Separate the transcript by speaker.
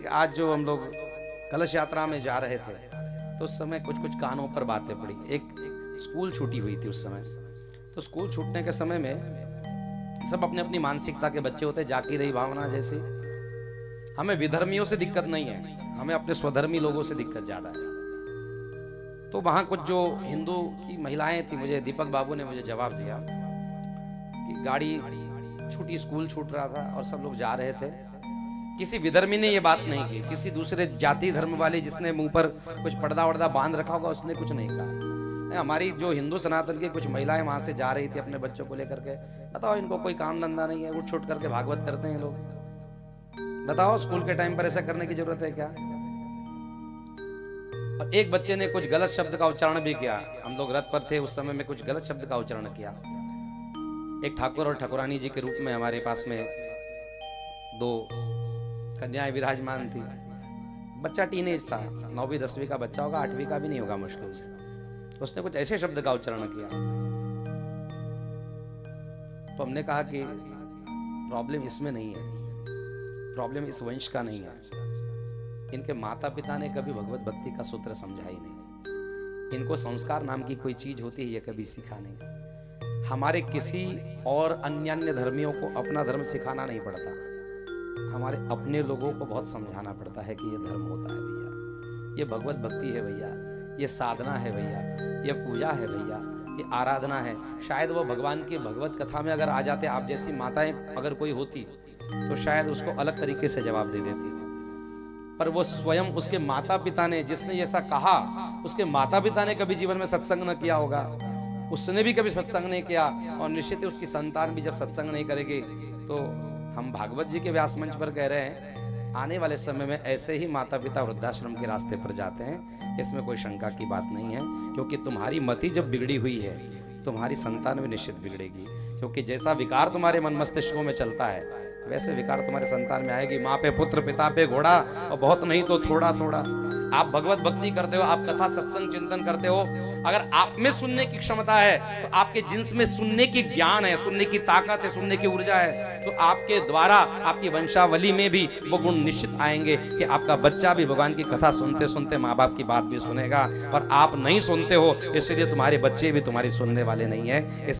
Speaker 1: आज जो हम लोग कलश यात्रा में जा रहे थे तो उस समय कुछ कुछ कानों पर बातें पड़ी। एक स्कूल छूटी हुई थी उस समय। तो स्कूल छूटने के समय में सब अपनी अपनी मानसिकता के बच्चे होते, जाकी रही भावना जैसी। हमें विधर्मियों से दिक्कत नहीं है, हमें अपने स्वधर्मी लोगों से दिक्कत ज्यादा है। तो वहां कुछ जो हिंदू की महिलाएं थी, मुझे दीपक बाबू ने मुझे जवाब दिया कि गाड़ी छूटी, स्कूल छूट रहा था और सब लोग जा रहे थे। किसी विधर्मी ने ये बात नहीं की, किसी दूसरे जाति धर्म वाले जिसने मुंह पर कुछ पर्दा वर्दा बांध रखा होगा उसने कुछ नहीं कहा। हमारी जो हिंदू सनातन की कुछ महिलाएं वहां से जा रही थी अपने बच्चों को लेकर के। बताओ, इनको कोई काम धंधा नहीं है, उठ छुट करके भागवत करते हैं लोग। बताओ, स्कूल के टाइम पर ऐसा करने की जरूरत है क्या? और एक बच्चे ने कुछ गलत शब्द का उच्चारण भी किया। हम लोग रथ पर थे उस समय में, कुछ गलत शब्द का उच्चारण किया। एक ठाकुर और ठाकुरानी जी के रूप में हमारे पास में दो कन्याएं विराजमान थी। बच्चा टीनेज था, 9वीं 10वीं का बच्चा होगा, 8वीं का भी नहीं होगा मुश्किल से। उसने कुछ ऐसे शब्द का उच्चारण किया तो हमने कहा कि प्रॉब्लम इसमें नहीं है, प्रॉब्लम इस वंश का नहीं है। इनके माता पिता ने कभी भगवत भक्ति का सूत्र समझा ही नहीं। इनको संस्कार नाम की कोई चीज होती है ये कभी सीखा नहीं। हमारे किसी और अन्य धर्मियों को अपना धर्म सिखाना नहीं पड़ता, हमारे अपने लोगों को बहुत समझाना पड़ता है कि ये धर्म होता है भैया, ये भगवत भक्ति है भैया, ये साधना है भैया, ये पूजा है भैया, ये आराधना है। शायद वो भगवान की भगवत कथा में अगर आ जाते, आप जैसी माताएं अगर कोई होती तो शायद उसको अलग तरीके से जवाब दे देती। पर वो स्वयं, उसके माता पिता ने, जिसने ऐसा कहा, उसके माता पिता ने कभी जीवन में सत्संग न किया होगा, उसने भी कभी सत्संग नहीं किया, और निश्चित उसकी संतान भी जब सत्संग नहीं करेगी। तो हम भागवत जी के व्यास मंच पर कह रहे हैं, आने वाले समय में ऐसे ही माता पिता वृद्धाश्रम के रास्ते पर जाते हैं। इसमें कोई शंका की बात नहीं है, क्योंकि तुम्हारी मति जब बिगड़ी हुई है तुम्हारी संतान भी निश्चित बिगड़ेगी। क्योंकि जैसा विकार तुम्हारे मन मस्तिष्कों में चलता है वैसे विकार तुम्हारे संतान में आएगी। माँ पे पुत्र, पिता पे घोड़ा, और बहुत नहीं तो थोड़ा थोड़ा। आप भगवत भक्ति करते हो, आप कथा सत्संग चिंतन करते हो, अगर आप में सुनने की क्षमता है तो आपके जिन्स में सुनने की ज्ञान है, सुनने की ताकत है, सुनने की ऊर्जा है, तो आपके द्वारा आपकी वंशावली में भी वो गुण निश्चित आएंगे कि आपका बच्चा भी भगवान की कथा सुनते सुनते माँ बाप की बात भी सुनेगा। और आप नहीं सुनते हो, इसलिए तुम्हारे बच्चे भी तुम्हारी सुनने वाले नहीं है।